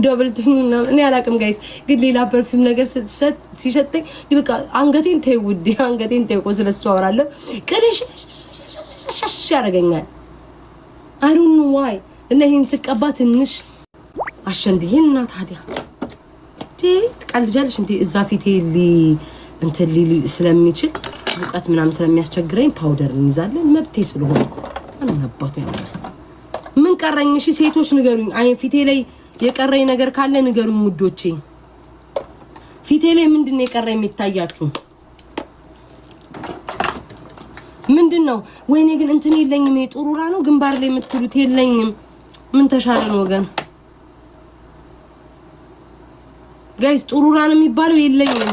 ዳብልቱና እኔ አላቅም ጋይስ ግን ሌላ ፐርፊውም ነገር ሲሸተኝ ይበቃ አንገቴን ተይ ውዴ አንገቴን ተይ ስለሱ አወራለሁ ቅደሽ ያረጋኛል I don't know why እና ይሄን ስቀባ ትንሽ አሸንድዬና ታዲያ ትቀልጃለሽ እንዴ እዛ ፊቴ እንትን ስለሚችል ሙቀት ምናምን ስለሚያስቸግረኝ ፓውደር እንይዛለን መብቴ ስለሆነ አንነባቱ ያለ ምን ቀረኝ እሺ ሴቶች ንገሩኝ አይ ፊቴ ላይ የቀረኝ ነገር ካለ ንገሩኝ ውዶቼ ፊቴ ላይ ምንድነው የቀረኝ የሚታያችሁ ምንድነው ወይኔ ግን እንትን የለኝም የጥሩራ ነው ግንባር ላይ የምትሉት የለኝም ምን ተሻለ ነው ወገን ጋይስ ጥሩራ ነው የሚባለው የለኝም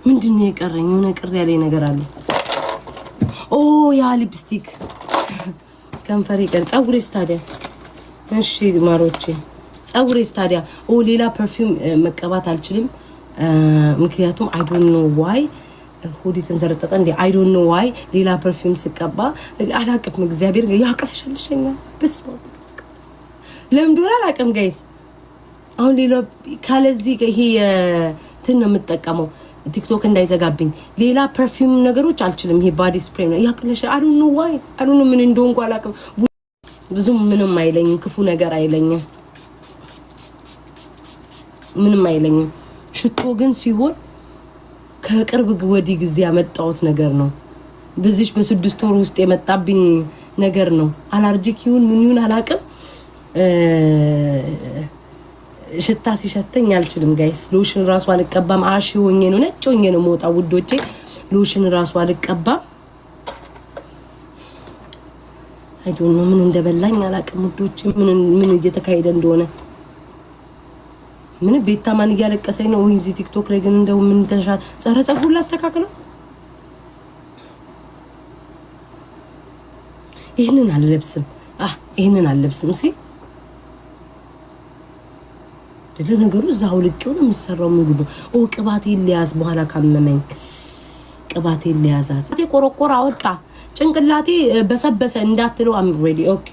ምንድነው የቀረኝ የሆነ ቅር ያለኝ ነገር አለ ኦ ያ ሊፕስቲክ ከንፈሬ ቀን ጸጉሬስ ታዲያ እሺ ማሮቼ ጸጉሬስ ታዲያ ኦ ሌላ ፐርፊውም መቀባት አልችልም ምክንያቱም I don't know why ሆዲ ተንዘረጠጠ እንዴ I don't know why ሌላ ፐርፊውም ስቀባ አላቅም እግዚአብሔር ያቅለሽልሽኛል በስመ ለምንድነው አላቅም ጋይስ አሁን ሌላ ካለዚህ ይሄ እንትን ነው የምጠቀመው ቲክቶክ እንዳይዘጋብኝ ሌላ ፐርፊውም ነገሮች አልችልም ይሄ ባዲ ስፕሬይ ነው ያቅለሽ I don't know why I don't know ምን እንደሆንኩ አላቅም ብዙም ምንም አይለኝም ክፉ ነገር አይለኝም ምንም አይለኝም ሽቶ ግን ሲሆን ከቅርብ ወዲህ ጊዜ ያመጣሁት ነገር ነው በዚህ በ6 ወር ውስጥ የመጣብኝ ነገር ነው አለርጂክ ይሁን ምን ይሁን አላቅም ሽታ ሲሸተኝ አልችልም ጋይስ ሎሽን ራሱ አልቀባም አሽ ሆኜ ነው ነጭ ሆኜ ነው ሞጣ ውዶቼ ሎሽን ራሱ አልቀባም I don't know ምን እንደበላኝ አላቅም ውዶቼ ምን እየተካሄደ እንደሆነ ምን ቤታ ማን እያለቀሰኝ ነው ወይ ቲክቶክ ላይ ግን እንደው ምን ተሻለ ጸረ ጸጉር ላስተካክለው ይሄንን አልለብስም እሺ ደለ ነገሩ እዛው ልቅው ነው የሚሰራው ምግቡ ኦ ቅባቴ ሊያዝ በኋላ ካመመኝ ቅባቴ ሊያዛት ቆረቆራ አወጣ ጭንቅላቴ በሰበሰ እንዳትሉ አም ሬዲ ኦኬ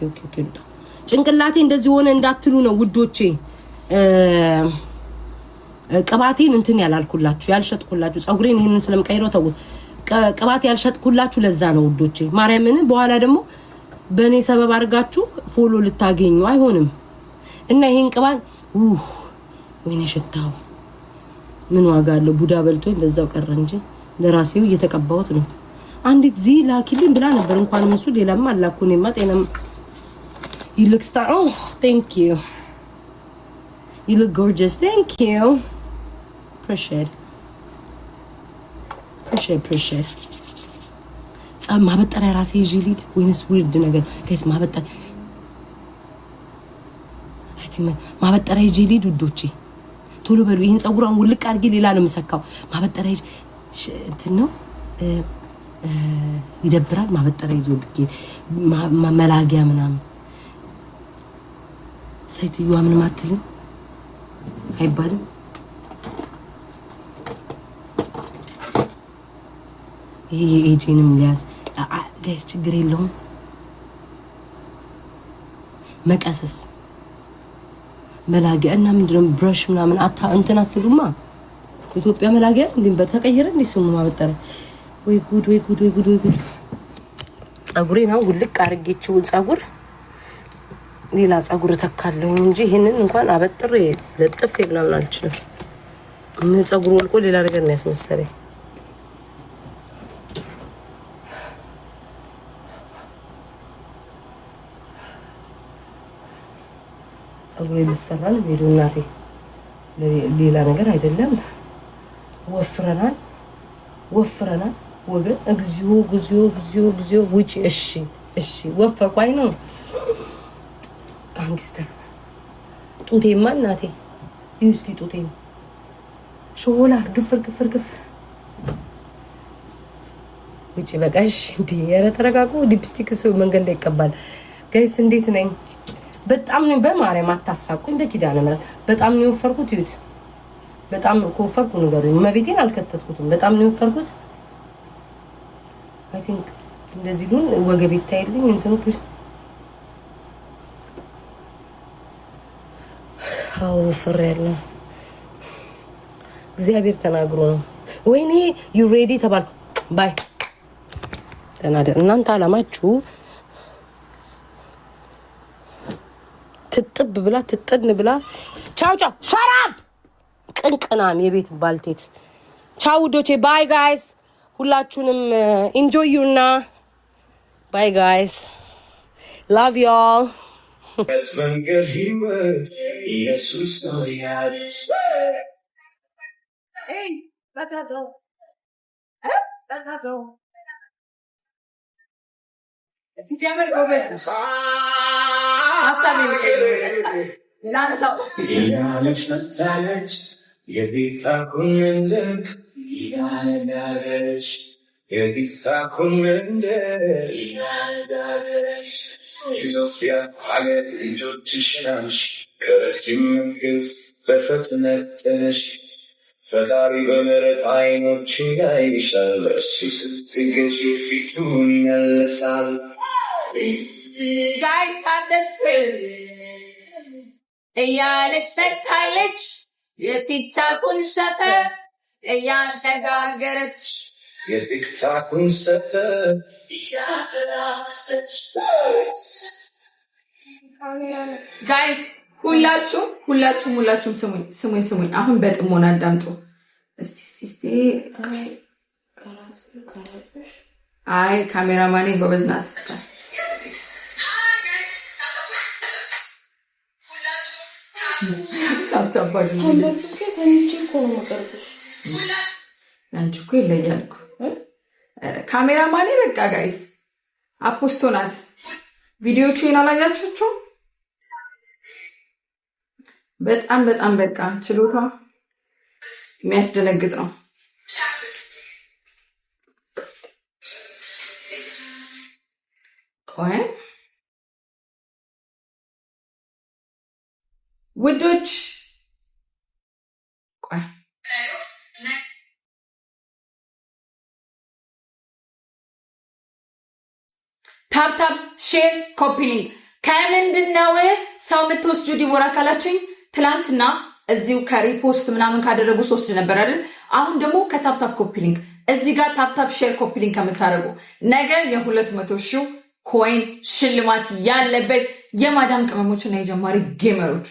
ጭንቅላቴ እንደዚህ ሆነ እንዳትሉ ነው ውዶቼ ቅባቴን እንትን ያልሸጥኩላችሁ ጸጉሬን ይሄንን ስለምቀይረው ተውት ቅባቴ ያልሸጥኩላችሁ ለዛ ነው ውዶቼ ማርያምን በኋላ ደግሞ በኔ ሰበብ አድርጋችሁ ፎሎ ልታገኙ አይሆንም እና ይሄን ቅባት ወይኔ ሽታው ምን ዋጋ አለው ቡዳ በልቶኝ በዛው ቀረ እንጂ ለራሴው እየተቀባሁት ነው አንዲት ላኪልኝ ብላ ነበር እንኳን እሱ ሌላም አላኩኝማ ጤናም you look star oh thank you you look gorgeous thank you appreciate ማበጠሪያ ራሴ ጂሊድ ወይንስ ዊርድ ነገር ጋይስ ማበጠሪያ ጂሊድ ውዶቼ ቶሎ በሉ ይሄን ጸጉራን ውልቅ አድርጌ ሌላ ነው የምሰካው ማበጠሪያ እንትን ነው ይደብራል ማበጠሪያ ይዞ ብዬ መላጊያ ምናምን ሰይትዩዋ ምን ማትልም አይባልም ይሄ ኤጂንም ሊያዝ ጋይስ ችግር የለውም መቀስስ መላጊያ እና ምንድነው ብራሽ ምናምን እንትን አትሉማ ኢትዮጵያ መላጊያ እንዴም በተቀየረ እንዴ ስሙ ማበጠሪያ ወይ ጉድ ጸጉሬን አሁን ውልቅ አርጌቸው ጸጉር ሌላ ጸጉር ተካለኝ እንጂ ይሄንን እንኳን አበጥሬ ለጥፍ ምናምን አልችልም ምን ጸጉር ወልቆ ሌላ ነገር ነው ያስመሰለኝ ጸጉሬ ሊሰራል ቪዲዮናቴ ሌላ ነገር አይደለም ወፍረናል ወገን እግዚኦ ውጪ እሺ ወፈርኩ አይ ነው ጋንግስተር ጡቴማ እናቴ ይስኪ ጡቴም ሾላ ግፍር ውጪ በቃሽ እንዴ ያረ ተረጋጉ ዲፕስቲክ ሰው መንገድ ላይ ይቀባል ጋይስ እንዴት ነኝ በጣም ነው በማርያም አታሳቁኝ በኪዳነ ምሕረት በጣም ነው ወፈርኩት ይዩት በጣም ኮፈርኩ ነገሩኝ መቤቴን አልከተትኩትም በጣም ነው ወፈርኩት I think እንደዚህ ዱን ወገብ ይታይልኝ እንትኑ ፕሊዝ አዎ ፍሬ ያለው እግዚአብሔር ተናግሮ ነው። ወይኔ ዩ ሬዲ ተባልኩ። ባይ ተናደ እናንተ አላማችሁ ትጥብ ብላ ትጥን ብላ ቻው ቻው ሸራብ ቅንቅናም የቤት ባልቴት ቻው ውዶቼ ባይ ጋይስ ሁላችሁንም ኢንጆይ ዩና ባይ ጋይስ ላቭ ዩ ኦል መንገድ ህይወት ኢየሱስ ነው ያለሽ ኤይ በካቶ በካቶ ሲጀመር ጎበዝ ሀሳብ ላንሳው ያለሽ መታለች የቤታ ኩንልክ ያለሽ የቤታ ኩንልክ ያለሽ ኢትዮጵያ ሀገር ልጆችሽ ናሽ ከረጅም መንግስት በፍጥነት ተነሽ ፈጣሪ በምሕረት አይኖች ያይሻል እርሱ ስትገዢ ፊቱን ይመልሳል። ጋይስ ታደስ እያለች ፈታለች የቲክታኩን ሰፈር እያሸጋገረች የቲክታኩን ሰፈር እያተራመሰች ጋይስ ሁላችሁም ስሙኝ። አሁን በጥሞና አዳምጡ። እስቲ አይ ካሜራማኔ ጎበዝ ናት። አንቺ እኮ ይለያል እኮ ካሜራማኔ። በቃ ጋይስ አፖስቶ ናት። ቪዲዮቹን አላያችሁቸው? በጣም በቃ ችሎታ የሚያስደነግጥ ነው። ቆይ ውዶች ቆይ ታፕታፕ ሼር ኮፒ ሊንክ ከምንድነው ሰው የምትወስጁ ዲቦራ ካላችሁኝ ትላንትና እዚሁ ከሪፖስት ምናምን ካደረጉ 3 ነበር አይደል? አሁን ደግሞ ከታፕታፕ ኮፒ ሊንክ እዚህ ጋር ታፕታፕ ሼር ኮፒ ሊንክ ከምታረጉ ነገ የ200,000 ኮይን ሽልማት ያለበት የማዳም ቅመሞችና የጀማሪ ጌመሮች